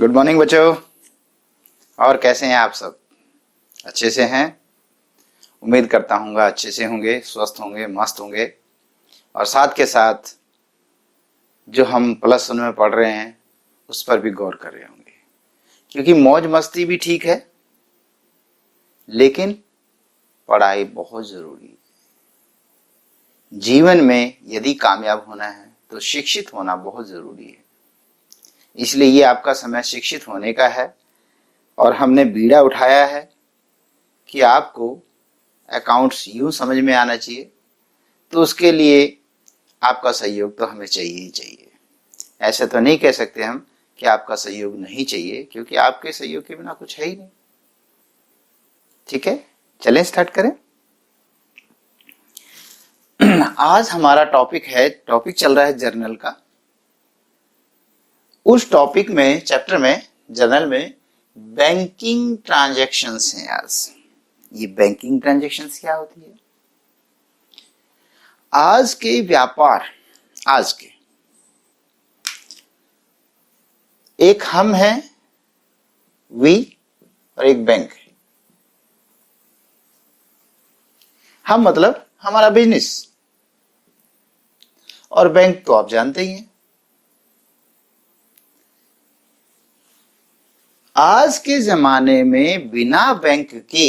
Good morning बच्चों। और कैसे हैं आप सब? अच्छे से हैं? उम्मीद करता हूँ अच्छे से होंगे, स्वस्थ होंगे, मस्त होंगे। और साथ के साथ जो हम +1 में पढ़ रहे हैं उस पर भी गौर कर रहे होंगे, क्योंकि मौज मस्ती भी ठीक है लेकिन पढ़ाई बहुत जरूरी है। जीवन में यदि कामयाब होना है तो शिक्षित होना बहुत जरूरी है। इसलिए ये आपका समय शिक्षित होने का है और हमने बीड़ा उठाया है कि आपको अकाउंट्स यूं समझ में आना चाहिए, तो उसके लिए आपका सहयोग तो हमें चाहिए ही चाहिए। ऐसे तो नहीं कह सकते हम कि आपका सहयोग नहीं चाहिए, क्योंकि आपके सहयोग के बिना कुछ है ही नहीं। ठीक है, चलें स्टार्ट करें। आज हमारा टॉपिक चल रहा है जर्नल का। उस टॉपिक में, चैप्टर में, जर्नल में बैंकिंग ट्रांजैक्शंस हैं। आज ये बैंकिंग ट्रांजैक्शंस क्या होती है? आज के व्यापार, आज के एक हम हैं, वी, और एक बैंक है। हम मतलब हमारा बिजनेस, और बैंक तो आप जानते ही हैं। आज के जमाने में बिना बैंक के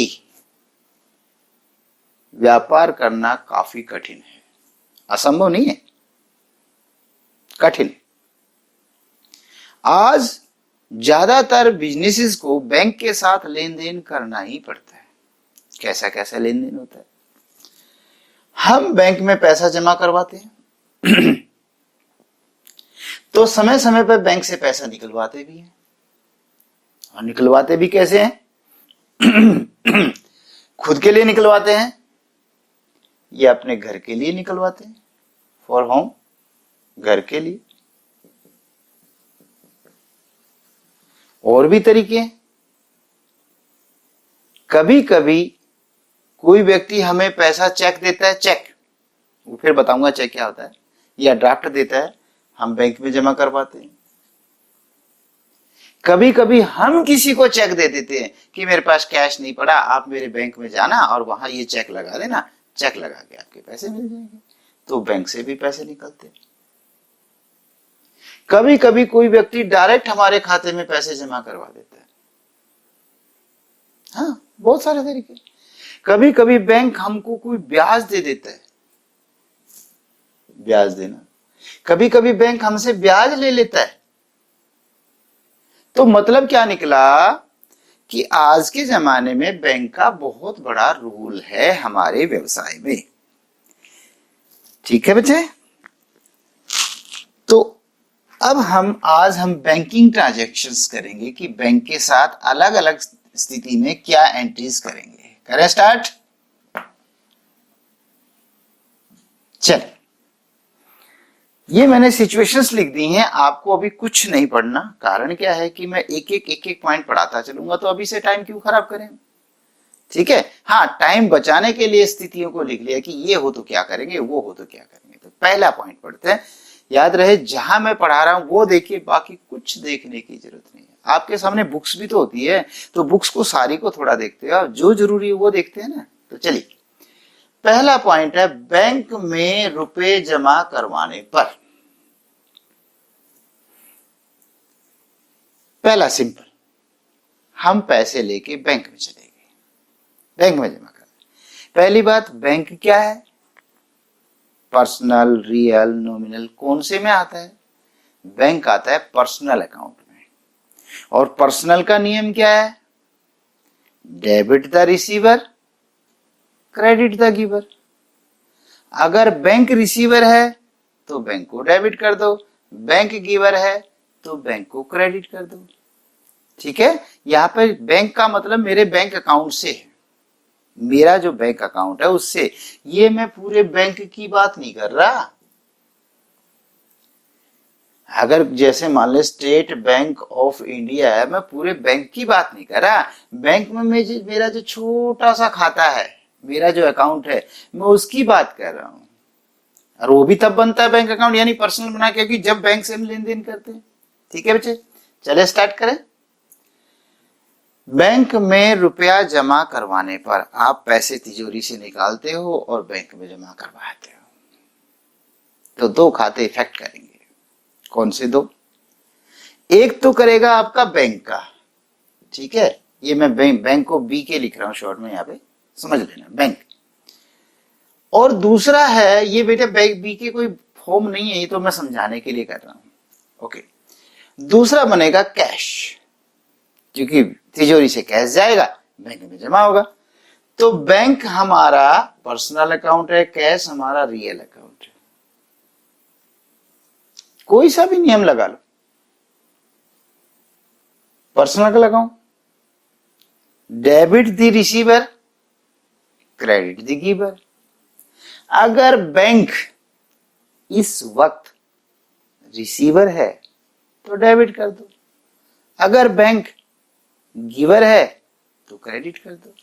व्यापार करना काफी कठिन है। असंभव नहीं है, कठिन। आज ज्यादातर बिजनेसेस को बैंक के साथ लेन देन करना ही पड़ता है। कैसा कैसा लेन देन होता है? हम बैंक में पैसा जमा करवाते हैं तो समय समय पर बैंक से पैसा निकलवाते भी हैं। और निकलवाते भी कैसे हैं? खुद के लिए निकलवाते हैं या अपने घर के लिए निकलवाते हैं, फॉर होम, घर के लिए। और भी तरीके हैं। कभी कभी कोई व्यक्ति हमें पैसा चेक देता है, चेक, वो फिर बताऊंगा चेक क्या होता है, या ड्राफ्ट देता है, हम बैंक में जमा करवाते हैं। कभी कभी हम किसी को चेक दे देते हैं कि मेरे पास कैश नहीं पड़ा, आप मेरे बैंक में जाना और वहां ये चेक लगा देना, चेक लगा के आपके पैसे मिल जाएंगे। तो बैंक से भी पैसे निकलते हैं। कभी कभी कोई व्यक्ति डायरेक्ट हमारे खाते में पैसे जमा करवा देता है। हाँ, बहुत सारे तरीके। कभी कभी बैंक हमको कोई ब्याज दे देता है, ब्याज देना। कभी कभी बैंक हमसे ब्याज ले लेता है। तो मतलब क्या निकला कि आज के जमाने में बैंक का बहुत बड़ा रोल है हमारे व्यवसाय में। ठीक है बच्चे? तो अब आज हम बैंकिंग ट्रांजैक्शंस करेंगे कि बैंक के साथ अलग अलग स्थिति में क्या एंट्रीज करेंगे। करें स्टार्ट? चल, ये मैंने सिचुएशंस लिख दी हैं। आपको अभी कुछ नहीं पढ़ना। कारण क्या है कि मैं एक एक पॉइंट पढ़ाता चलूंगा, तो अभी से टाइम क्यों खराब करें? ठीक है। हाँ, टाइम बचाने के लिए स्थितियों को लिख लिया कि ये हो तो क्या करेंगे, वो हो तो क्या करेंगे। तो पहला पॉइंट पढ़ते हैं। याद रहे, जहां मैं पढ़ा रहा हूं वो देखिए, बाकी कुछ देखने की जरूरत नहीं है। आपके सामने बुक्स भी तो होती है, तो बुक्स को सारी को थोड़ा देखते हो, जो जरूरी है वो देखते हैं ना। तो चलिए, पहला पॉइंट है बैंक में रुपए जमा करवाने पर। पहला सिंपल, हम पैसे लेके बैंक में चले गए, बैंक में जमा कर। पहली बात, बैंक क्या है? पर्सनल, रियल, नॉमिनल, कौन से में आता है? बैंक आता है पर्सनल अकाउंट में। और पर्सनल का नियम क्या है? Debit the receiver, credit the giver. अगर बैंक रिसीवर है तो बैंक को डेबिट कर दो, बैंक गिवर है तो बैंक को क्रेडिट कर दो। ठीक है? यहां पर बैंक का मतलब मेरे बैंक अकाउंट से है, मेरा जो बैंक अकाउंट है उससे। ये मैं पूरे बैंक की बात नहीं कर रहा। अगर जैसे मान ले स्टेट बैंक ऑफ इंडिया है, मैं पूरे बैंक की बात नहीं कर रहा। बैंक में मेरा जो छोटा सा खाता है, मेरा जो अकाउंट है, मैं उसकी बात कर रहा हूं। और वो भी तब बनता है बैंक अकाउंट, यानी पर्सनल बना, क्योंकि जब बैंक से हम लेन देन करते हैं। ठीक है बच्चे? चले स्टार्ट करें। बैंक में रुपया जमा करवाने पर आप पैसे तिजोरी से निकालते हो और बैंक में जमा करवाते हो, तो दो खाते इफेक्ट करेंगे। कौन से दो? एक तो करेगा आपका बैंक का, ठीक है, ये मैं बैंक को बी के लिख रहा हूं शॉर्ट में, यहां पे समझ लेना बैंक। और दूसरा है, ये बेटे बैंक बी के कोई फॉर्म नहीं है, ये तो मैं समझाने के लिए कर रहा हूं। ओके, दूसरा बनेगा कैश, क्योंकि तिजोरी से कैश जाएगा बैंक में जमा होगा। तो बैंक हमारा पर्सनल अकाउंट है, कैश हमारा रियल अकाउंट है। कोई सा भी नियम लगा लो, personal account, debit the receiver, credit the giver. अगर बैंक इस वक्त रिसीवर है तो डेबिट कर दो, अगर बैंक गिवर है तो क्रेडिट कर दो।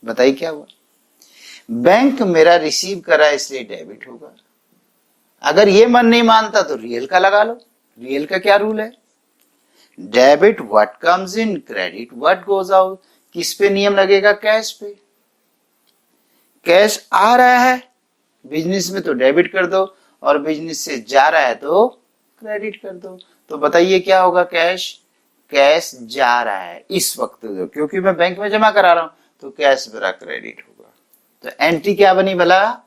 बताइए क्या हुआ? बैंक मेरा रिसीव करा इसलिए डेबिट होगा। अगर ये मन नहीं मानता तो रियल का लगा लो। रियल का क्या रूल है? Debit what comes in, credit what goes out. किस पे नियम लगेगा? कैश पे। कैश आ रहा है बिजनेस में तो डेबिट कर दो, और बिजनेस से जा रहा है तो क्रेडिट कर दो। तो बताइए क्या होगा? कैश जा रहा है इस वक्त, क्योंकि मैं बैंक में जमा करा रहा हूं, तो कैश मेरा क्रेडिट होगा। तो एंट्री क्या बनी भला?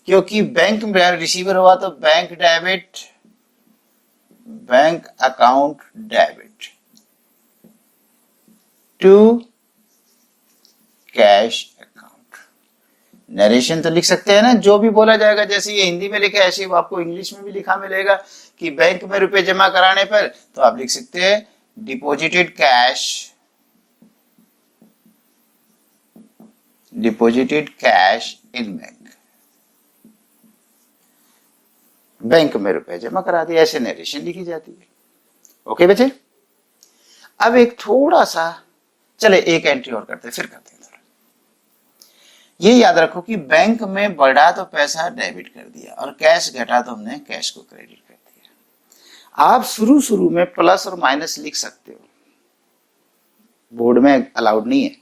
क्योंकि बैंक में रिसीवर हुआ तो bank debit, bank account debit to cash account. Narration तो लिख सकते हैं ना, जो भी बोला जाएगा, जैसे ये हिंदी में लिखा है ऐसे आपको इंग्लिश में भी लिखा मिलेगा कि बैंक में रुपए जमा कराने पर तो आप लिख सकते हैं deposited cash in bank. Bank में रुपए जमा करा दिया, ऐसे नरेशन लिखी जाती है। ओके बच्चे, अब एक थोड़ा सा, चले एक एंट्री और करते फिर करते हैं थोड़ा। ये याद रखो कि बैंक में बढ़ा तो पैसा डेबिट कर दिया, और कैश घटा तो हमने कैश को क्रेडिट कर दिया। आप शुरू में प्लस और माइनस लिख सकते हो, बोर्ड में अलाउड नहीं है,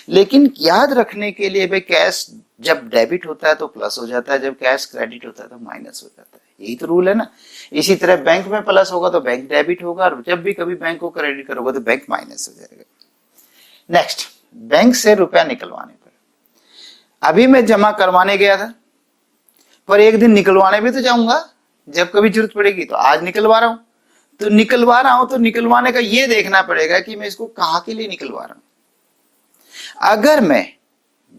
लेकिन याद रखने के लिए भाई कैश जब डेबिट होता है तो प्लस हो जाता है, जब कैश क्रेडिट होता है तो माइनस हो जाता है। यही तो रूल है ना। इसी तरह बैंक में प्लस होगा तो बैंक डेबिट होगा, और जब भी कभी बैंक को क्रेडिट करोगे तो बैंक माइनस हो जाएगा। नेक्स्ट, बैंक से रुपया निकलवाने पर, अभी मैं जमा करवाने गया था, पर एक दिन निकलवाने भी तो जाऊंगा जब कभी जरूरत पड़ेगी। तो आज निकलवा रहा हूं, तो निकलवाने का ये देखना पड़ेगा कि मैं इसको कहां के लिए निकलवा रहा हूं। अगर मैं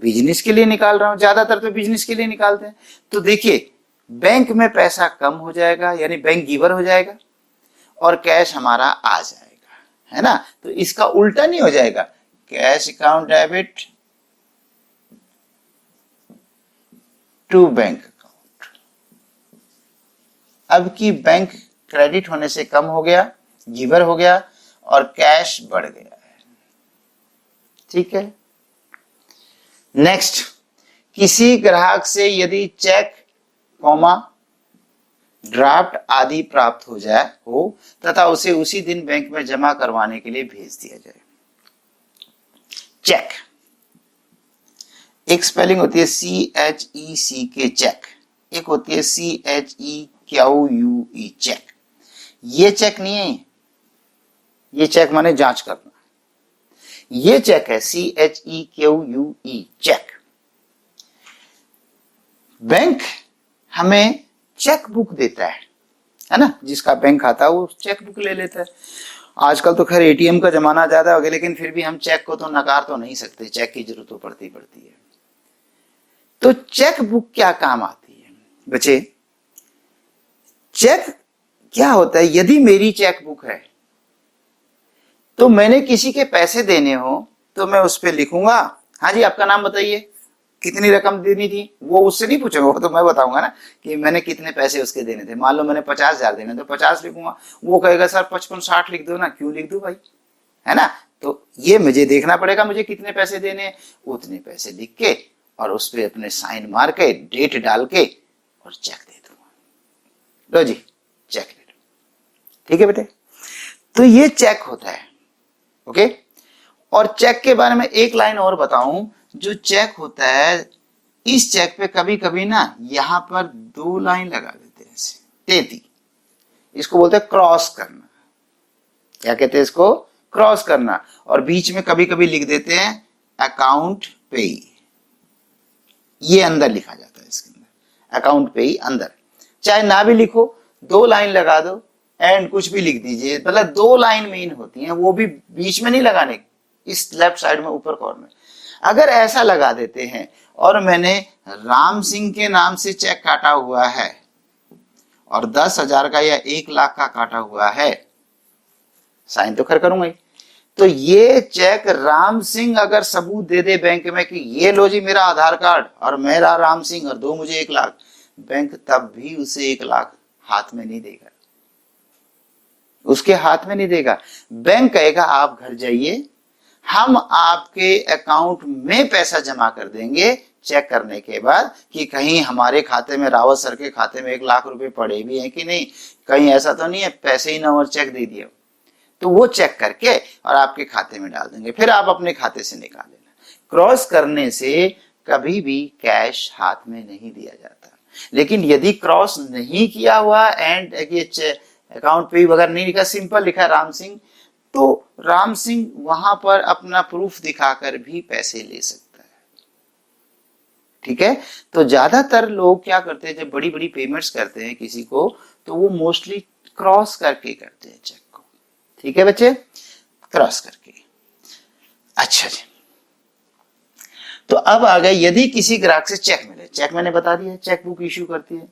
बिजनेस के लिए निकाल रहा हूं, ज्यादातर तो बिजनेस के लिए निकालते हैं, तो देखिए बैंक में पैसा कम हो जाएगा, यानी बैंक गिवर हो जाएगा, और कैश हमारा आ जाएगा, है ना। तो इसका उल्टा नहीं हो जाएगा, cash account debit to bank account. अब की बैंक क्रेडिट होने से कम हो गया, गिवर हो गया, और कैश बढ़ गया है। ठीक है। नेक्स्ट, किसी ग्राहक से यदि चेक, ड्राफ्ट आदि प्राप्त हो तथा उसे उसी दिन बैंक में जमा करवाने के लिए भेज दिया जाए। चेक, एक स्पेलिंग होती है CHECK चेक, एक होती है CHEQUE चेक। ये चेक नहीं है, ये चेक माने जांच करना। ये चेक है CHEQUE चेक। बैंक हमें चेक बुक देता है ना, जिसका बैंक खाता है वो चेक बुक ले लेता है। आजकल तो खैर ATM का जमाना ज्यादा हो गया, लेकिन फिर भी हम चेक को तो नकार तो नहीं सकते, चेक की जरूरत तो पड़ती है। तो चेक बुक क्या काम आती है बच्चे? चेक क्या होता है? यदि मेरी चेक बुक है तो मैंने किसी के पैसे देने हो तो मैं उस पर लिखूंगा, हाँ जी आपका नाम बताइए, कितनी रकम देनी थी। वो उससे नहीं पूछूंगा, वो तो मैं बताऊंगा ना कि मैंने कितने पैसे उसके देने थे। मान लो मैंने 50,000 देने तो 50 लिखूंगा, वो कहेगा सर 55-60 लिख दो ना। क्यों लिख दो भाई, है ना। तो ये मुझे देखना पड़ेगा मुझे कितने पैसे देने, उतने पैसे लिख के और उस पर अपने साइन मार के डेट डाल के और चेक दे दूंगा। लो जी चेक ले लो। ठीक है बेटे। तो ये चेक होता है। ओके, और चेक के बारे में एक लाइन और बताऊं, जो चेक होता है, इस चेक पे कभी कभी ना यहां पर 2 लाइन लगा देते हैं, ऐसे तेती, इसको बोलते हैं क्रॉस करना। क्या कहते हैं इसको? क्रॉस करना। और बीच में कभी कभी लिख देते हैं अकाउंट पेई, ये अंदर लिखा जाता है, इसके अंदर अकाउंट पेई अंदर। चाहे ना भी लिखो, 2 लाइन लगा दो एंड कुछ भी लिख दीजिए, मतलब 2 लाइन मेन होती हैं, वो भी बीच में नहीं लगाने, इस लेफ्ट साइड में ऊपर कॉर्नर। अगर ऐसा लगा देते हैं और मैंने राम सिंह के नाम से चेक काटा हुआ है और 10,000 का या 1,00,000 का काटा हुआ है, साइन तो खैर करूंगा ही, तो ये चेक राम सिंह अगर सबूत दे दे बैंक में कि ये लो जी मेरा आधार कार्ड और मेरा राम सिंह और दो मुझे 1,00,000, बैंक तब भी उसे 1,00,000 हाथ में नहीं देगा, उसके हाथ में नहीं देगा। बैंक कहेगा आप घर जाइए, हम आपके अकाउंट में पैसा जमा कर देंगे चेक करने के बाद कि कहीं हमारे खाते में, रावत सर के खाते में 1,00,000 रुपए पड़े भी हैं कि नहीं, कहीं ऐसा तो नहीं है पैसे ही ना और चेक दे दिए। तो वो चेक करके और आपके खाते में डाल देंगे, फिर आप अपने खाते से निकाल लेना। क्रॉस करने से कभी भी कैश हाथ में नहीं दिया जाता। लेकिन यदि क्रॉस नहीं किया हुआ एंड ये अकाउंट पे वगैरह नहीं लिखा, सिंपल लिखा राम सिंह, तो राम सिंह वहां पर अपना प्रूफ दिखाकर भी पैसे ले सकता है। ठीक है, तो ज्यादातर लोग क्या करते हैं, जब बड़ी बड़ी पेमेंट्स करते हैं किसी को, तो वो मोस्टली क्रॉस करके करते हैं चेक को। ठीक है बच्चे, क्रॉस करके। अच्छा जी, तो अब आ गए, यदि किसी ग्राहक से चेक मिले, चेक मैंने बता दिया चेक बुक इश्यू करती है।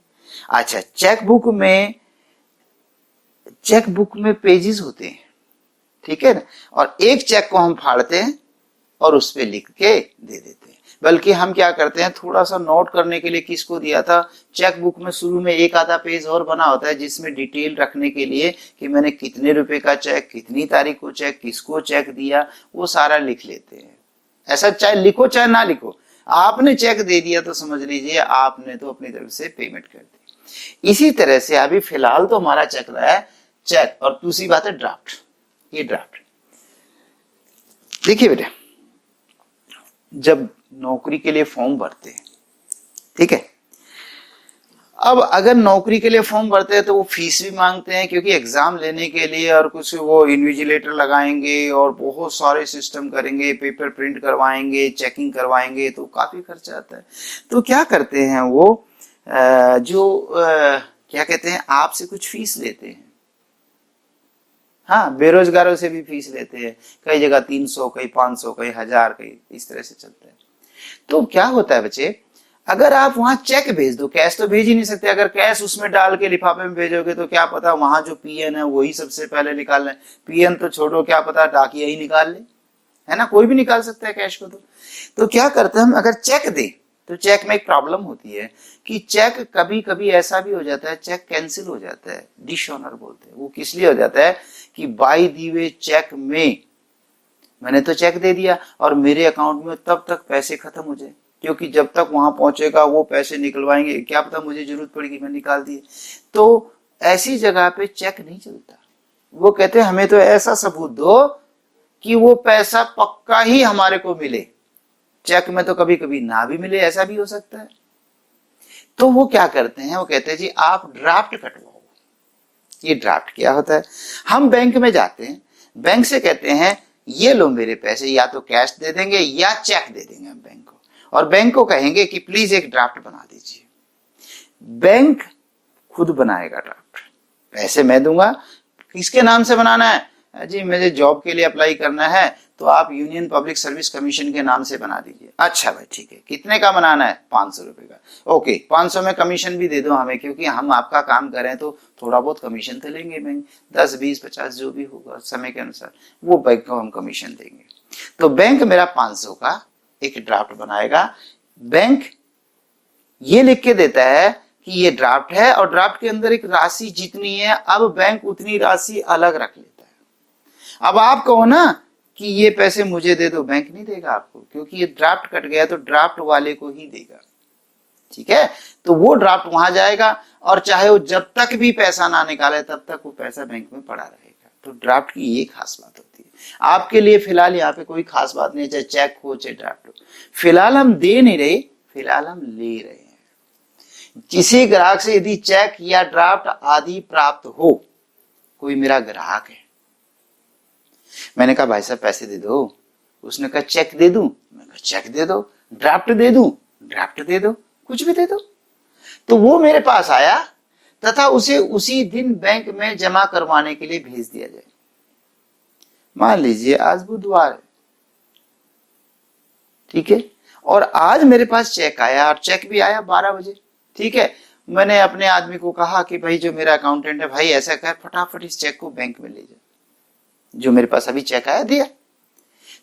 अच्छा, चेक बुक में पेजेस होते हैं, ठीक है ना, और एक चेक को हम फाड़ते हैं और उस पे लिख के दे देते हैं। बल्कि हम क्या करते हैं, थोड़ा सा नोट करने के लिए किसको दिया था, चेक बुक में शुरू में एक आधा पेज और बना होता है जिसमें डिटेल रखने के लिए कि मैंने कितने रुपए का चेक, कितनी तारीख को चेक, किसको चेक दिया, वो सारा लिख लेते हैं। ऐसा चाहे लिखो चाहे ना लिखो, आपने चेक दे दिया तो समझ लीजिए आपने तो अपनी तरफ से पेमेंट कर दी। इसी तरह से अभी फिलहाल तो हमारा चल रहा है चेक, और दूसरी बात है ड्राफ्ट। ये ड्राफ्ट देखिए बेटा, जब नौकरी के लिए फॉर्म भरते हैं, ठीक है, अब अगर नौकरी के लिए फॉर्म भरते हैं तो वो फीस भी मांगते हैं, क्योंकि एग्जाम लेने के लिए और कुछ वो इन्विजिलेटर लगाएंगे और बहुत सारे सिस्टम करेंगे, पेपर प्रिंट करवाएंगे, चेकिंग करवाएंगे, तो काफी खर्चा आता है। तो क्या करते हैं वो क्या कहते हैं, आपसे कुछ फीस लेते हैं। हाँ, बेरोजगारों से भी फीस लेते हैं, कई जगह 300, कई 500, कई 1000, कई इस तरह से चलता है। तो क्या होता है बच्चे, अगर आप वहां चेक भेज दो, कैश तो भेज ही नहीं सकते, अगर कैश उसमें डाल के लिफाफे में भेजोगे तो क्या पता वहां जो पीएन है वही सबसे पहले निकाल ले, पीएन तो छोड़ो, क्या पता डाकिया ही निकाल ले, है ना, कोई भी निकाल सकता है कैश को। तो क्या करते हैं हम, अगर चेक दे तो चेक में एक प्रॉब्लम होती है कि चेक कभी कभी ऐसा भी हो जाता है, चेक कैंसिल हो जाता है, डिसऑनर बोलते हैं। वो किस लिए हो जाता है कि बाय दी वे चेक में मैंने तो चेक दे दिया और मेरे अकाउंट में तब तक पैसे खत्म हो जाए, क्योंकि जब तक वहां पहुंचेगा वो पैसे निकलवाएंगे, क्या पता मुझे जरूरत पड़ेगी, मैं निकाल दिए। तो ऐसी जगह पे चेक नहीं चलता। वो कहते हैं हमें तो ऐसा सबूत दो कि वो पैसा पक्का ही हमारे को मिले, चेक में तो कभी कभी ना भी मिले, ऐसा भी हो सकता है। तो वो क्या करते हैं, वो कहते हैं जी आप ड्राफ्ट कटवाओ। ये ड्राफ्ट क्या होता है, हम बैंक में जाते हैं, बैंक से कहते हैं ये लो मेरे पैसे, या तो कैश दे देंगे या चेक दे देंगे हम बैंक को, और बैंक को कहेंगे कि प्लीज एक ड्राफ्ट बना दीजिए। बैंक खुद बनाएगा ड्राफ्ट, पैसे मैं दूंगा। किसके नाम से बनाना है जी, मुझे जॉब के लिए अप्लाई करना है तो आप यूनियन पब्लिक सर्विस कमीशन के नाम से बना दीजिए। अच्छा भाई ठीक है, कितने का बनाना है, 500 रुपए का। ओके, 500 में कमीशन भी दे दो हमें, क्योंकि हम आपका काम करें तो थोड़ा बहुत कमीशन तो लेंगे बैंक, 10, 20, 50 जो भी होगा समय के अनुसार वो बैंक को हम कमीशन देंगे। तो बैंक मेरा 500 का एक ड्राफ्ट बनाएगा, बैंक ये लिख के देता है कि ये ड्राफ्ट है, और ड्राफ्ट के अंदर एक राशि जितनी है, अब बैंक उतनी राशि अलग रख लेता है। अब आप कहो ना कि ये पैसे मुझे दे दो, बैंक नहीं देगा आपको, क्योंकि ये ड्राफ्ट कट गया तो ड्राफ्ट वाले को ही देगा। ठीक है, तो वो ड्राफ्ट वहां जाएगा, और चाहे वो जब तक भी पैसा ना निकाले तब तक वो पैसा बैंक में पड़ा रहेगा। तो ड्राफ्ट की ये खास बात होती है। आपके लिए फिलहाल यहाँ पे कोई खास बात नहीं है, चाहे चेक हो चाहे ड्राफ्ट हो। फिलहाल हम दे नहीं रहे, फिलहाल हम ले रहे हैं। किसी ग्राहक से यदि चेक या ड्राफ्ट आदि प्राप्त हो, कोई मेरा ग्राहक है, मैंने कहा भाई साहब पैसे दे दो, उसने कहा चेक दे दूं, मैंने कहा चेक दे दो, ड्राफ्ट दे दूं, ड्राफ्ट दे दो, कुछ भी दे दो। तो वो मेरे पास आया तथा उसे उसी दिन बैंक में जमा करवाने के लिए भेज दिया जाए। मान लीजिए आज बुधवार है, ठीक है, और आज मेरे पास चेक आया और चेक भी आया 12 बजे, ठीक है। मैंने अपने आदमी को कहा कि भाई जो मेरा अकाउंटेंट है, भाई ऐसा कर फटाफट इस चेक को बैंक में ले जा, जो मेरे पास अभी चेक आया दिया।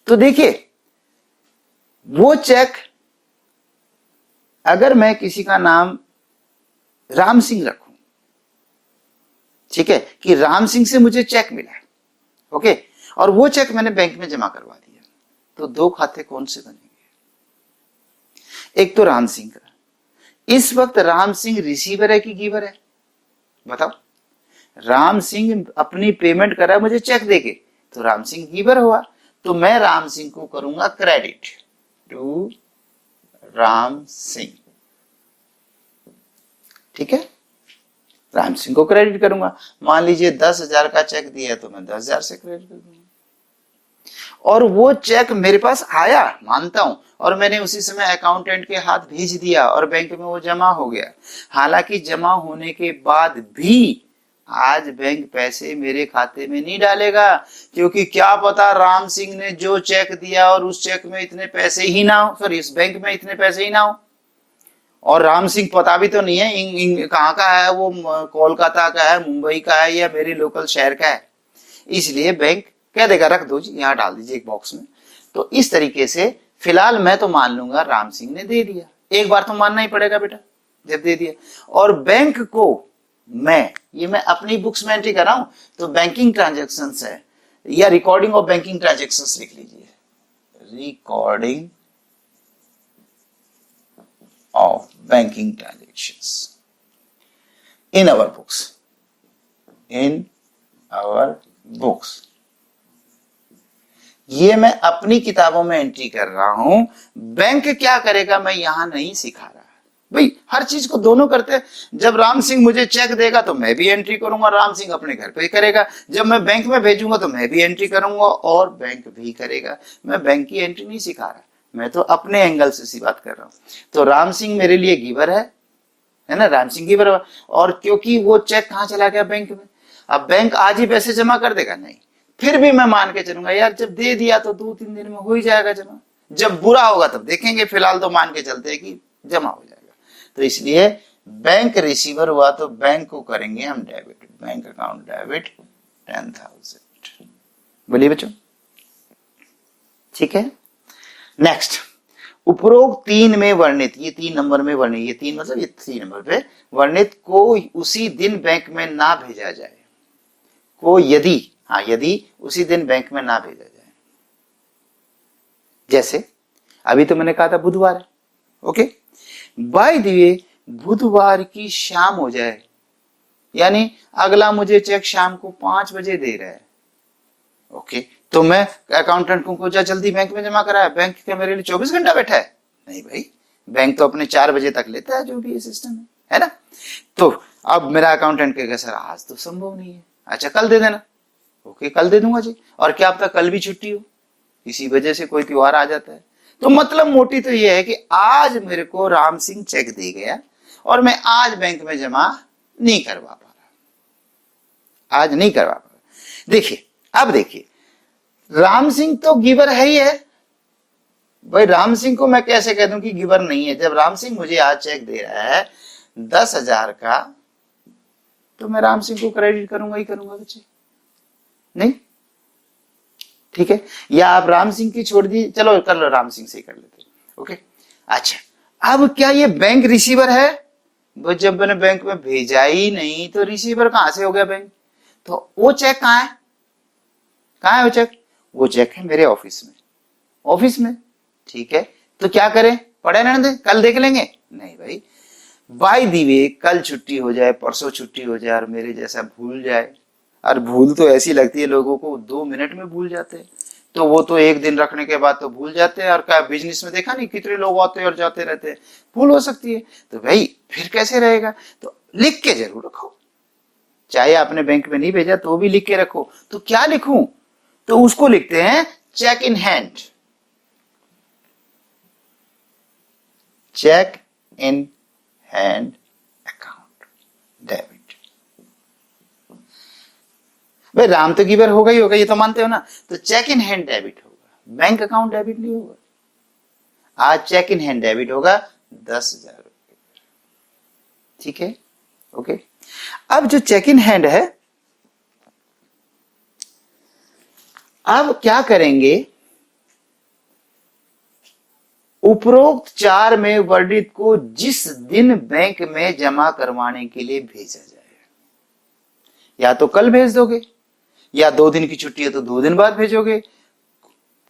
तो देखिए वो चेक, अगर मैं किसी का नाम राम सिंह रखूं, ठीक है, कि राम सिंह से मुझे चेक मिला, ओके, और वो चेक मैंने बैंक में जमा करवा दिया, तो दो खाते कौन से बनेंगे? एक तो राम सिंह का। इस वक्त राम सिंह रिसीवर है कि गिवर है? बताओ। राम सिंह अपनी पेमेंट कर रहा है मुझे चेक देके, तो राम सिंह गिवर हुआ। तो मैं राम सिंह को करूंगा क्रेडिट टू राम सिंह, ठीक है, राम सिंह को क्रेडिट करूंगा। मान लीजिए 10,000 का चेक दिया है तो मैं 10,000 से क्रेडिट कर दूंगा। और वो चेक मेरे पास आया, मानता हूं, और मैंने उसी समय अकाउंटेंट के हाथ भेज दिया और बैंक में वो जमा हो गया। हालांकि जमा होने के बाद भी आज बैंक पैसे मेरे खाते में नहीं डालेगा, क्योंकि क्या पता राम सिंह ने जो चेक दिया और उस चेक में इतने पैसे ही ना हो, सॉरी इस बैंक में इतने पैसे ही ना हो। और राम सिंह पता भी तो नहीं है कहाँ का है, वो कोलकाता का है, मुंबई का है, या मेरे लोकल शहर का है। इसलिए बैंक कह देगा रख दो जी, यहाँ डाल दीजिए एक बॉक्स में। तो इस तरीके से फिलहाल मैं तो मान लूंगा राम सिंह ने दे दिया, एक बार तो मानना ही पड़ेगा बेटा जब दे दिया। और बैंक को मैं अपनी बुक्स में एंट्री कर रहा हूं, तो बैंकिंग ट्रांजेक्शंस है या रिकॉर्डिंग ऑफ बैंकिंग ट्रांजेक्शंस लिख लीजिए, recording of banking transactions in our books. ये मैं अपनी किताबों में एंट्री कर रहा हूं। बैंक क्या करेगा मैं यहां नहीं सिखा रहा भाई, हर चीज को दोनों करते हैं। जब राम सिंह मुझे चेक देगा तो मैं भी एंट्री करूंगा, राम सिंह अपने घर पे ही करेगा। जब मैं बैंक में भेजूंगा तो मैं भी एंट्री करूंगा और बैंक भी करेगा। मैं बैंक की एंट्री नहीं सिखा रहा, मैं तो अपने एंगल से सी बात कर रहा हूं। तो राम सिंह मेरे लिए गिवर है ना, राम सिंह गिवर। और क्योंकि वो चेक कहां चला गया? बैंक में। अब बैंक आज ही पैसे जमा कर देगा? नहीं, फिर भी मैं मान के चलूंगा यार जब दे दिया तो 2-3 दिन में हो ही जाएगा जमा, जब बुरा होगा तब देखेंगे, फिलहाल तो मान के चलते हैं कि जमा हो जाएगा। तो इसलिए बैंक रिसीवर हुआ तो बैंक को करेंगे हम डेबिट, बैंक अकाउंट डेबिट 10,000। बोलिए बच्चों, ठीक है। नेक्स्ट, उपरोक्त 3 में वर्णित, ये 3 नंबर में वर्णित, ये 3 मतलब ये 3 नंबर पे वर्णित को उसी दिन बैंक में ना भेजा जाए, को यदि उसी दिन बैंक में ना भेजा जाए। जैसे अभी तो मैंने कहा था बुधवार है, ओके, बाय द वे बुधवार की शाम हो जाए, यानी अगला मुझे चेक शाम को 5 बजे दे रहा है, ओके, तो मैं अकाउंटेंट को जा जल्दी बैंक में जमा कराया। बैंक क्या मेरे लिए 24 घंटा बैठा है? नहीं भाई, बैंक तो अपने 4 बजे तक लेता है, जो भी ये सिस्टम है ना। तो अब मेरा अकाउंटेंट कहेगा सर आज तो संभव नहीं है, अच्छा कल दे देना। ओके, कल दे दूंगा जी। और क्या पता कल भी छुट्टी हो, किसी वजह से कोई त्योहार आ जाता है। तो मतलब मोटी तो ये है कि आज मेरे को राम सिंह चेक दे गया और मैं आज बैंक में जमा नहीं करवा पा रहा, आज नहीं करवा पा रहा। देखिए, अब देखिए, राम सिंह तो गिवर है ही है भाई। राम सिंह को मैं कैसे कह दूं कि गिवर नहीं है? जब राम सिंह मुझे आज चेक दे रहा है 10,000 का, तो मैं राम सिंह को क्रेडिट करूंगा ही करूंगा बच्चे, नहीं? ठीक है, या आप राम सिंह की छोड़ दी, चलो कर लो, राम सिंह से ही कर लेते, ओके। अच्छा, अब क्या ये बैंक रिसीवर है? वो जब मैंने बैंक में भेजा ही नहीं तो रिसीवर कहां से हो गया बैंक? तो वो चेक कहां है? कहां है वो चेक? वो चेक है मेरे ऑफिस में, ठीक है। तो क्या करें? पढ़े रहने दे, कल देख लेंगे? नहीं भाई, बाय द वे कल छुट्टी हो जाए, परसों छुट्टी हो जाए और मेरे जैसा भूल जाए, और भूल तो ऐसी लगती है लोगों को, 2 मिनट में भूल जाते हैं। तो वो तो एक दिन रखने के बाद तो भूल जाते हैं। और क्या बिजनेस में देखा नहीं, कितने लोग आते और जाते रहते हैं, भूल हो सकती है। तो भाई फिर कैसे रहेगा? तो लिख के जरूर रखो, चाहे आपने बैंक में नहीं भेजा तो भी लिख के रखो। तो क्या लिखूं? तो उसको लिखते हैं cheque in hand. Cheque in hand account debit. भाई राम तो गिवर होगा ही होगा, ये तो मानते हो ना। तो चेक इन हैंड डेबिट होगा, बैंक अकाउंट डेबिट नहीं होगा। आज चेक इन हैंड डेबिट होगा 10,000 रुपये। ठीक है, ओके। अब जो चेक इन हैंड है, अब क्या करेंगे? उपरोक्त 4 में वर्णित को जिस दिन बैंक में जमा करवाने के लिए भेजा जाए, या तो कल भेज दोगे, या 2 दिन की छुट्टी है तो 2 दिन बाद भेजोगे।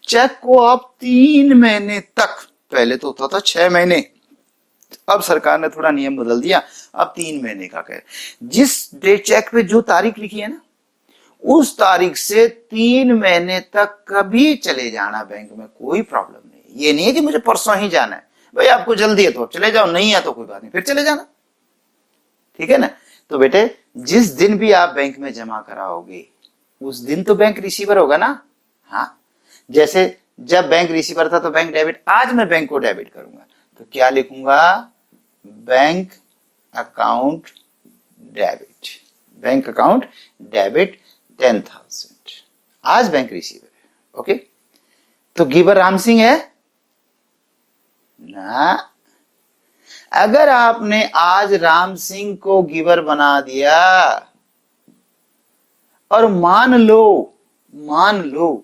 चेक को आप 3 महीने तक, पहले तो होता था 6 महीने, अब सरकार ने थोड़ा नियम बदल दिया, अब 3 महीने का कहे। जिस डे चेक पे जो तारीख लिखी है ना, उस तारीख से 3 महीने तक कभी चले जाना बैंक में, कोई प्रॉब्लम नहीं। ये नहीं है कि मुझे परसों ही जाना है। भाई आपको जल्दी है तो आप चले जाओ, नहीं है तो कोई बात नहीं, फिर चले जाना। ठीक है ना? तो बेटे जिस दिन भी आप बैंक में जमा कराओगे उस दिन तो बैंक रिसीवर होगा ना। हाँ, जैसे जब बैंक रिसीवर था तो बैंक डेबिट, आज मैं बैंक को डेबिट करूंगा तो क्या लिखूंगा? Bank account debit. Bank account debit 10,000। आज बैंक रिसीवर है, ओके। तो गिवर राम सिंह है ना। अगर आपने आज राम सिंह को गिवर बना दिया और मान लो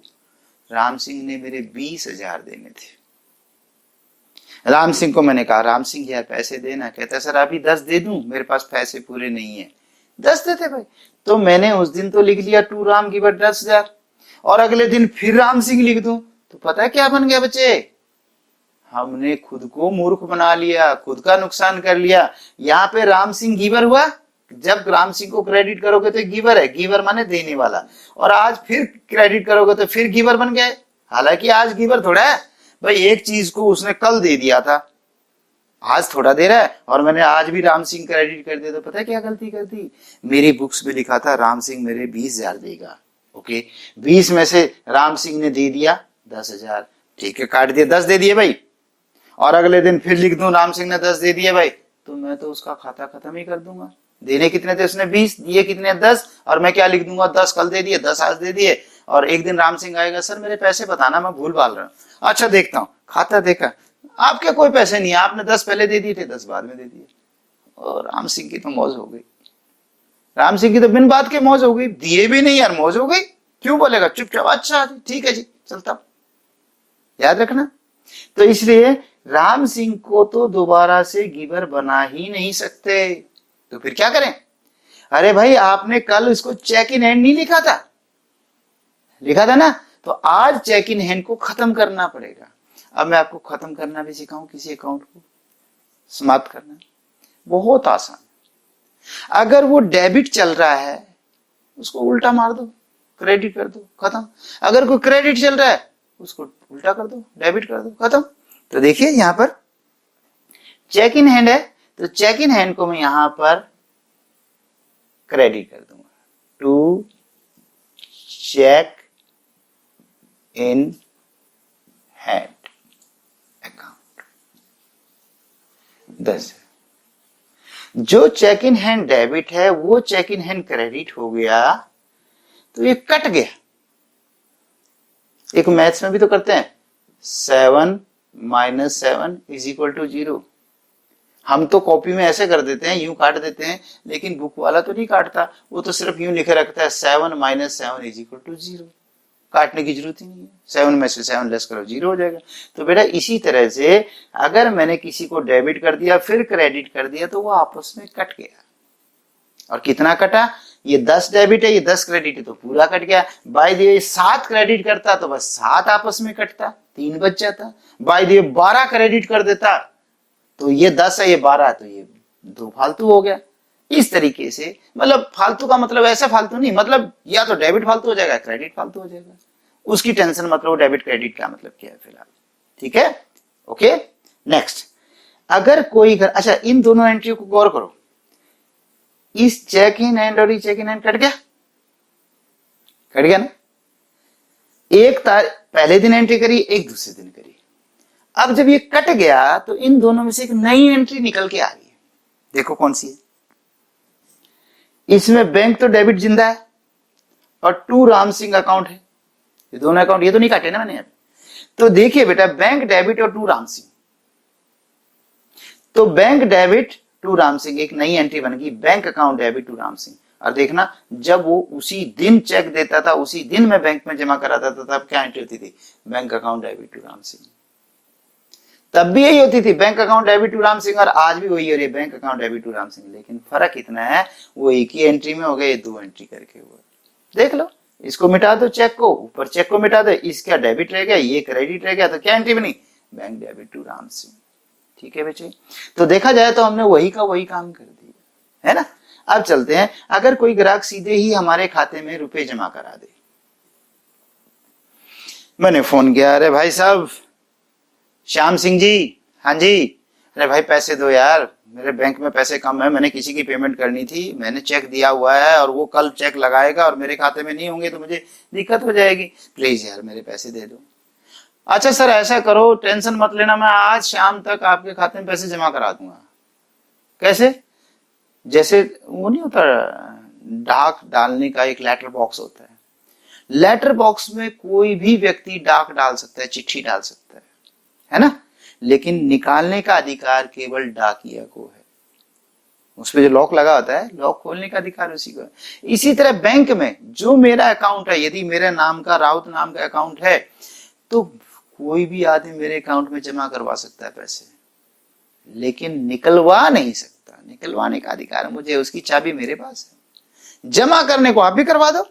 राम सिंह ने मेरे 20,000 देने थे। राम सिंह को मैंने कहा, राम सिंह यार पैसे देना। कहता सर अभी 10 दे दूं, मेरे पास पैसे पूरे नहीं है। 10 देते भाई। तो मैंने उस दिन तो लिख लिया टू राम गिवर 10,000, और अगले दिन फिर राम सिंह लिख दूं तो पता है क्या बन गया बच्चे? हमने खुद को मूर्ख बना लिया, खुद का नुकसान कर लिया। यहाँ पे राम सिंह गिवर हुआ, जब राम सिंह को क्रेडिट करोगे तो गिवर है, गिवर माने देने वाला, और आज फिर क्रेडिट करोगे तो फिर गिवर बन गए। हालांकि आज गिवर थोड़ा है भाई, एक चीज को उसने कल दे दिया था, आज थोड़ा दे रहा है, और मैंने आज भी राम सिंह क्रेडिट कर दिया। तो पता है क्या गलती कर दी? मेरी बुक्स में लिखा था राम सिंह मेरे 20,000 देगा, ओके। 20 में से राम सिंह ने दे दिया 10,000, ठीक है, काट दिया, 10 दे दिए भाई। और अगले दिन फिर लिख दूं राम सिंह ने 10 दे दिए भाई, तो मैं तो उसका खाता खत्म ही कर दूंगा। देने कितने थे उसने? 20, दिए कितने? 10। और मैं क्या लिख दूंगा? 10 कल दे दिए, 10 आज दे दिए। और एक दिन राम सिंह आएगा, सर मेरे पैसे बताना, मैं भूल भाल रहा हूँ। अच्छा देखता हूँ, खाता देखा, आपके कोई पैसे नहीं है, आपने 10 पहले दे दिए थे, 10 बाद में दे दिए। और राम सिंह की तो मौज हो गई। राम सिंह की तो बिन बात के मौज हो गई, दिए भी नहीं यार, मौज हो गई। क्यों बोलेगा? चुपचाप, अच्छा ठीक है जी, चलता। याद रखना। तो इसलिए राम सिंह को तो दोबारा से गिवर बना ही नहीं सकते। तो फिर क्या करें? अरे भाई आपने कल इसको चेक इन हैंड नहीं लिखा था, लिखा था ना, तो आज चेक इन हैंड को खत्म करना पड़ेगा। अब मैं आपको खत्म करना भी सिखाऊं, किसी अकाउंट को समाप्त करना, बहुत आसान। अगर वो डेबिट चल रहा है उसको उल्टा मार दो, क्रेडिट कर दो, खत्म। अगर कोई क्रेडिट चल रहा है उसको उल्टा कर दो, डेबिट कर दो, खत्म। तो देखिए यहां पर चेक इन हैंड है, तो चेक इन हैंड को मैं यहां पर क्रेडिट कर दूंगा, to cheque in hand account 10। जो चेक इन हैंड डेबिट है वो चेक इन हैंड क्रेडिट हो गया, तो ये कट गया। एक मैथ्स में भी तो करते हैं, 7 - 7 = 0। हम तो कॉपी में ऐसे कर देते हैं, यूं काट देते हैं, लेकिन बुक वाला तो नहीं काटता, वो तो सिर्फ यूं लिखे रखता है 7 - 7 = 0। काटने की जरूरत ही नहीं है, 7 में से 7 लेस करो, 0 हो जाएगा। तो बेटा इसी तरह से अगर मैंने किसी को डेबिट कर दिया फिर क्रेडिट कर दिया तो वो आपस में कट गया। और कितना कटा? ये 10 डेबिट है, ये 10 क्रेडिट है, तो पूरा कट गया। बाय दिए 7 क्रेडिट करता तो बस 7 आपस में कटता, 3 बच जाता। बाय दिए 12 क्रेडिट कर देता तो ये 10 है, ये 12 है, तो ये 2 फालतू हो गया। इस तरीके से, मतलब फालतू का मतलब ऐसा फालतू नहीं, मतलब या तो डेबिट फालतू हो जाएगा, क्रेडिट फालतू हो जाएगा, उसकी टेंशन मतलब डेबिट क्रेडिट का मतलब क्या है फिलहाल। ठीक है, ओके। नेक्स्ट, अगर कोई घर, अच्छा इन दोनों एंट्री को गौर करो, इस चेक इन हैंड और इस चेक इन हैंड कट गया, कट गया ना। एक पहले दिन एंट्री करी, एक दूसरे दिन करी। अब जब ये कट गया तो इन दोनों में से एक नई एंट्री निकल के आ रही है, देखो कौन सी है। इसमें बैंक तो डेबिट जिंदा है और टू राम सिंह अकाउंट है, ये दोनों अकाउंट ये तो नहीं काटे ना मैंने। तो देखिए बेटा, बैंक डेबिट और टू राम सिंह, तो bank debit to Ram Singh, एक नई एंट्री बन गई, bank account debit to Ram Singh. और देखना, जब वो उसी दिन चेक देता था, उसी दिन मैं बैंक में जमा कराता था, तब क्या एंट्री होती थी, bank account debit to Ram Singh. तब भी यही होती थी, bank account debit to Ram Singh, और आज भी वही हो रही है, bank account debit to Ram Singh. लेकिन फर्क इतना है, वो एक ही एंट्री में हो गए, दो एंट्री करके हुआ। देख लो, इसको मिटा दो, चेक को, ऊपर चेक को मिटा दो, इसका डेबिट रह गया, ये क्रेडिट रह गया, तो क्या एंट्री बनी, bank debit to Ram Singh. ठीक है बच्चे, तो देखा जाए तो हमने वही का वही काम कर दिया, है ना। अब चलते हैं, अगर कोई ग्राहक सीधे ही हमारे खाते में रुपए जमा करा दे, मैंने फोन किया, अरे भाई साहब श्याम सिंह जी, हाँ जी, अरे भाई पैसे दो यार, मेरे बैंक में पैसे कम है, मैंने किसी की पेमेंट करनी थी, मैंने चेक दिया हुआ है और वो कल चेक लगाएगा और मेरे खाते में नहीं होंगे तो मुझे दिक्कत हो जाएगी, प्लीज यार मेरे पैसे दे दो। अच्छा सर ऐसा करो, टेंशन मत लेना, मैं आज शाम तक आपके खाते में पैसे जमा करा दूंगा। कैसे, जैसे वो नहीं होता डाक डालने का एक लेटर बॉक्स होता है, लेटर बॉक्स में कोई भी व्यक्ति डाक डाल सकता है, चिट्ठी डाल सकता है ना, लेकिन निकालने का अधिकार केवल डाकिया को है। उसपे जो लॉक लगा होता है, लॉक खोलने का अधिकार उसी को है। इसी तरह बैंक में जो मेरा अकाउंट है, यदि मेरे नाम का राउत नाम का अकाउंट है, तो कोई भी आदमी मेरे अकाउंट में जमा करवा सकता है पैसे, लेकिन निकलवा नहीं सकता। निकलवाने का अधिकार मुझे, उसकी चाबी मेरे पास है। जमा करने को आप भी करवा दो,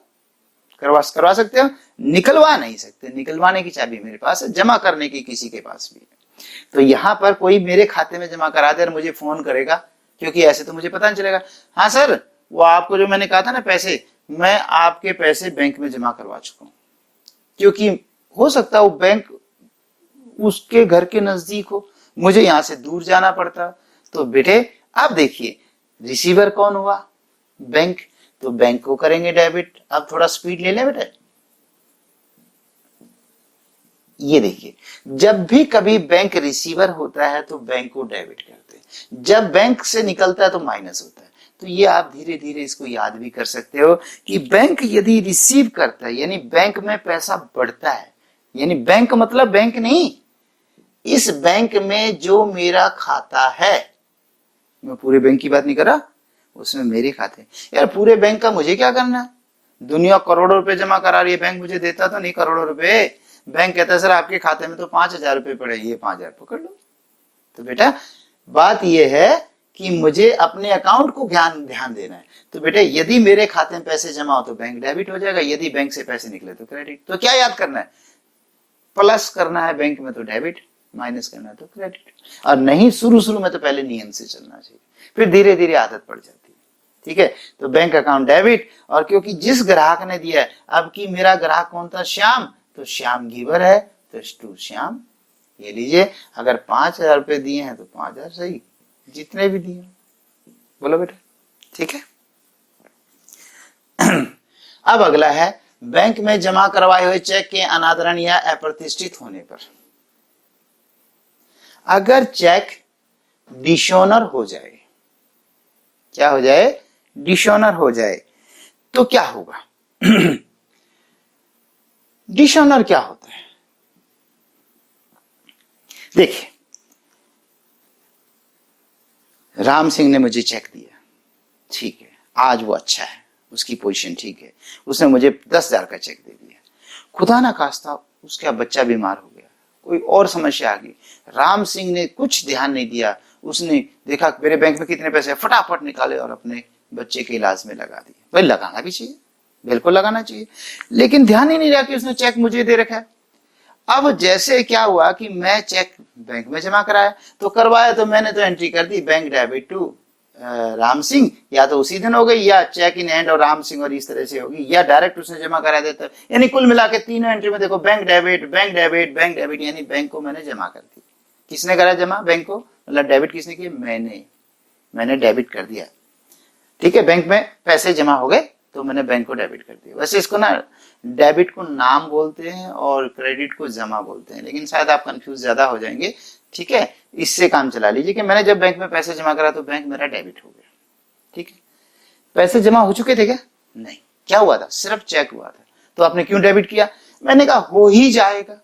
करवा सकते हो, निकलवा नहीं सकते, निकलवाने की चाबी मेरे पास है, जमा करने की किसी के पास भी है। तो यहां पर कोई मेरे खाते में जमा करा दे और मुझे फोन करेगा, क्योंकि ऐसे तो मुझे पता नहीं चलेगा, हाँ सर वो आपको जो मैंने कहा था ना पैसे, मैं आपके पैसे बैंक में जमा करवा चुका हूं, क्योंकि हो सकता है वो बैंक उसके घर के नजदीक हो, मुझे यहां से दूर जाना पड़ता। तो बेटे अब देखिए, रिसीवर कौन हुआ, बैंक, तो बैंक को करेंगे डेबिट। अब थोड़ा स्पीड ले लें बेटे, ये देखिए, जब भी कभी बैंक रिसीवर होता है तो बैंक को डेबिट करते हैं, जब बैंक से निकलता है तो माइनस होता है। तो ये आप धीरे धीरे इसको याद भी कर सकते हो कि बैंक यदि रिसीव करता है, यानी बैंक में पैसा बढ़ता है, यानी बैंक मतलब बैंक नहीं, इस बैंक में जो मेरा खाता है, मैं पूरे बैंक की बात नहीं कर रहा, उसमें मेरे खाते, यार पूरे बैंक का मुझे क्या करना है, दुनिया करोड़ों रुपए जमा करा रही है, बैंक मुझे देता तो नहीं करोड़ों रुपए। बैंक कहता है सर आपके खाते में तो 5,000 रुपए पड़े, ये 5,000 पकड़ लो। तो बेटा बात यह है कि मुझे अपने अकाउंट को ध्यान देना है। तो बेटे यदि मेरे खाते में पैसे जमा हो तो बैंक डेबिट हो जाएगा, यदि बैंक से पैसे निकले तो क्रेडिट। तो क्या याद करना है, प्लस करना है बैंक में तो डेबिट, माइनस करना है तो क्रेडिट। और नहीं, शुरू में तो पहले नियम से चलना चाहिए, फिर धीरे धीरे आदत पड़ जाती है। ठीक है, तो बैंक अकाउंट डेबिट, और क्योंकि जिस ग्राहक ने दिया है, अब की मेरा ग्राहक कौन था, श्याम, तो श्याम गिवर है, तो टू श्याम। ये लीजिए, अगर 5,000 रुपए दिए हैं तो 5,000 सही, जितने भी दिए। बोलो बेटा, ठीक है। अब अगला है, बैंक में जमा करवाए हुए चेक के अनादरण या अप्रतिष्ठित होने पर, अगर चेक डिसऑनर हो जाए, क्या हो जाए, डिसऑनर हो जाए, तो क्या होगा। डिसऑनर क्या होता है, देखिए, राम सिंह ने मुझे चेक दिया, ठीक है, आज वो अच्छा है, उसकी पोजीशन ठीक है, उसने मुझे 10,000 का चेक दे दिया। खुदा ना खास्ता उसका बच्चा बीमार हो गया, कोई और समस्या आ गई, राम सिंह ने कुछ ध्यान नहीं दिया, उसने देखा मेरे बैंक में कितने पैसे, फटाफट निकाले और अपने बच्चे के इलाज में लगा दिए। भाई लगाना भी चाहिए, बिल्कुल लगाना चाहिए, लेकिन ध्यान ही नहीं रहा कि उसने चेक मुझे दे रखा है। अब जैसे क्या हुआ कि मैं चेक बैंक में जमा कराया, तो करवाया तो मैंने तो एंट्री कर दी bank debit to Ram Singh, या तो उसी दिन हो गई, या चेक इन हैंड और राम सिंह और इस तरह से होगी, या डायरेक्ट उसने जमा करा देता है। यानी कुल मिला के तीनों एंट्री में देखो bank debit, bank debit, bank debit, यानी बैंक को मैंने जमा कर दी। किसने करा जमा? बैंक को, मतलब डेबिट किसने किया? मैंने डेबिट कर दिया। ठीक है, बैंक में पैसे जमा हो गए तो मैंने बैंक को डेबिट कर दिया। वैसे इसको ना डेबिट को नाम बोलते हैं और क्रेडिट को जमा बोलते हैं, लेकिन शायद आप कंफ्यूज ज्यादा हो जाएंगे। ठीक है, इससे काम चला लीजिए कि मैंने जब बैंक में पैसे जमा करा तो बैंक मेरा डेबिट हो गया। ठीक है, पैसे जमा हो चुके थे क्या? नहीं। क्या हुआ था? सिर्फ चेक हुआ था। तो आपने क्यों डेबिट किया? मैंने कहा हो ही जाएगा।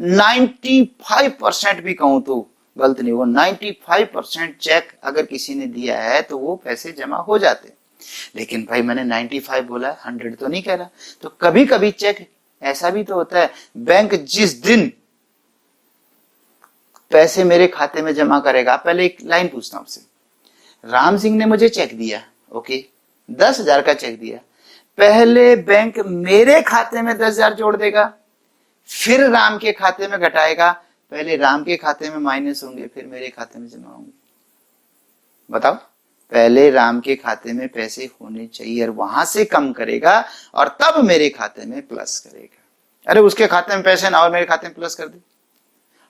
95% भी कहूं तो गलत नहीं, वो 95% चेक अगर किसी ने दिया है तो वो पैसे जमा हो जाते। लेकिन भाई मैंने 95 बोला, 100 तो नहीं कह रहा। तो कभी कभी चेक ऐसा भी तो होता है, बैंक जिस दिन पैसे मेरे खाते में जमा करेगा। पहले एक लाइन पूछता हूं आपसे, राम सिंह ने मुझे चेक दिया, ओके, 10,000 का चेक दिया। पहले बैंक मेरे खाते में 10,000 जोड़ देगा, फिर राम के खाते में घटाएगा, पहले राम के खाते में माइनस होंगे, फिर मेरे खाते में जमा होंगे। बताओ, पहले राम के खाते में पैसे होने चाहिए और वहां से कम करेगा और तब मेरे खाते में प्लस करेगा। अरे उसके खाते में पैसे ना और मेरे खाते में प्लस कर दे।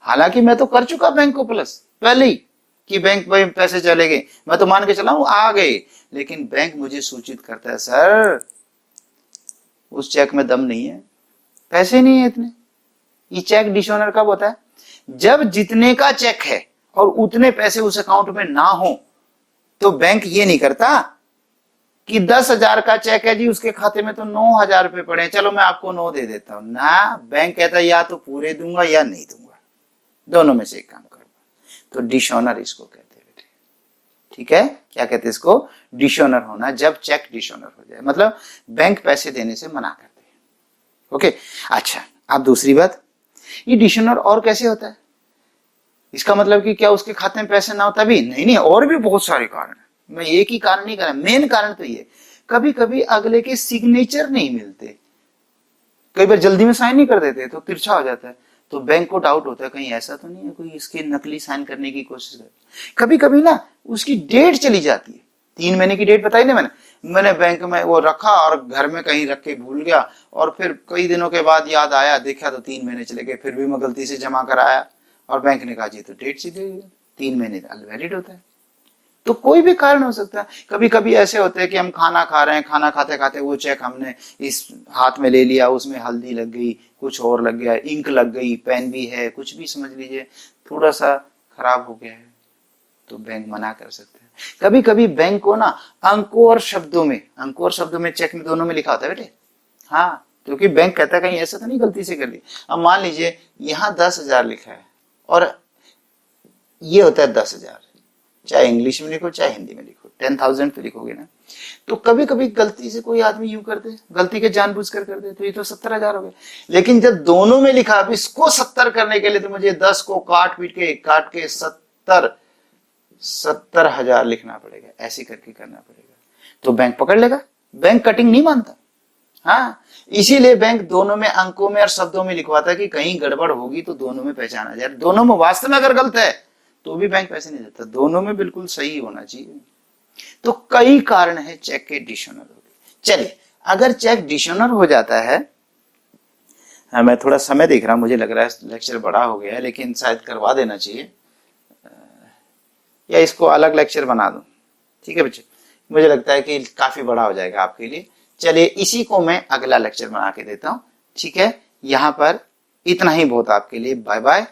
हालांकि मैं तो कर चुका बैंक को प्लस पहले ही कि बैंक में पैसे चले गए, मैं तो मान के चला हूं आ गए, लेकिन बैंक मुझे सूचित करता है सर उस चेक में दम नहीं है, पैसे नहीं है इतने। ये चेक डिसऑनर कब होता है? जब जितने का चेक है और उतने पैसे उस अकाउंट में ना हो। तो बैंक ये नहीं करता कि 10,000 का चेक है जी, उसके खाते में तो 9,000 रुपए पड़े हैं, चलो मैं आपको 9 दे देता हूं ना। बैंक कहता है या तो पूरे दूंगा या नहीं दूंगा, दोनों में से एक काम करूंगा। तो डिसऑनर इसको कहते हैं बेटे। ठीक है, क्या कहते हैं इसको? डिसऑनर होना, जब चेक डिसऑनर हो जाए, मतलब बैंक पैसे देने से मना करते हैं। ओके, अच्छा अब दूसरी बात, ये डिसऑनर और कैसे होता है? इसका मतलब कि क्या उसके खाते में पैसे ना हो तभी? नहीं, और भी बहुत सारे कारण है, मैं एक ही कारण नहीं कर रहा। मेन कारण तो ये, कभी कभी अगले के सिग्नेचर नहीं मिलते, कई बार जल्दी में साइन नहीं कर देते तो तिरछा हो जाता है। तो बैंक को डाउट होता है कहीं ऐसा तो नहीं है कोई इसके नकली साइन करने की कोशिश करे। कभी कभी ना उसकी डेट चली जाती है, 3 महीने की डेट बताई ना मैंने बैंक में वो रखा और घर में कहीं रख के भूल गया, और फिर कई दिनों के बाद याद आया, देखा तो 3 महीने चले गए, फिर भी मैं गलती से जमा कराया और बैंक ने कहा जी तो डेट सीधे 3 महीने अनवैलिड होता है। तो कोई भी कारण हो सकता है। कभी कभी ऐसे होते हैं कि हम खाना खा रहे हैं, खाना खाते खाते वो चेक हमने इस हाथ में ले लिया, उसमें हल्दी लग गई, कुछ और लग गया, इंक लग गई, पेन भी है, कुछ भी समझ लीजिए थोड़ा सा खराब हो गया है, तो बैंक मना कर सकते हैं। कभी कभी बैंक को ना अंकों और शब्दों में चेक में दोनों में लिखा होता है बेटे। हाँ, क्योंकि बैंक कहता है कहीं ऐसा तो नहीं गलती से कर ली। अब मान लीजिए यहाँ 10,000 लिखा है और ये होता है 10,000, चाहे इंग्लिश में लिखो चाहे हिंदी में लिखो, 10,000 तो लिखोगे ना। तो कभी कभी गलती से कोई आदमी यूं कर दे, गलती के जानबूझकर कर दे, तो ये तो 70,000 हो गए। लेकिन जब दोनों में लिखा, अब इसको 70 करने के लिए तो मुझे 10 को काट के 70,000 लिखना पड़ेगा, ऐसे करके करना पड़ेगा। तो बैंक पकड़ लेगा, बैंक कटिंग नहीं मानता। हाँ, इसीलिए बैंक दोनों में अंकों में और शब्दों में लिखवाता है कि कहीं गड़बड़ होगी तो दोनों में पहचाना जाए। दोनों में वास्तव में अगर गलत है तो भी बैंक पैसे नहीं देता, दोनों में बिल्कुल सही होना चाहिए। तो कई कारण है चेक के डिसऑनर हो गए। चलिए, अगर चेक डिसऑनर हो जाता है, हाँ, मैं थोड़ा समय देख रहा हूं, मुझे लग रहा है लेक्चर बड़ा हो गया है, लेकिन शायद करवा देना चाहिए या इसको अलग लेक्चर बना दूं। ठीक है बच्चे, मुझे लगता है कि काफी बड़ा हो जाएगा आपके लिए। चलिए, इसी को मैं अगला लेक्चर बना के देता हूं। ठीक है, यहां पर इतना ही बहुत आपके लिए। Bye bye.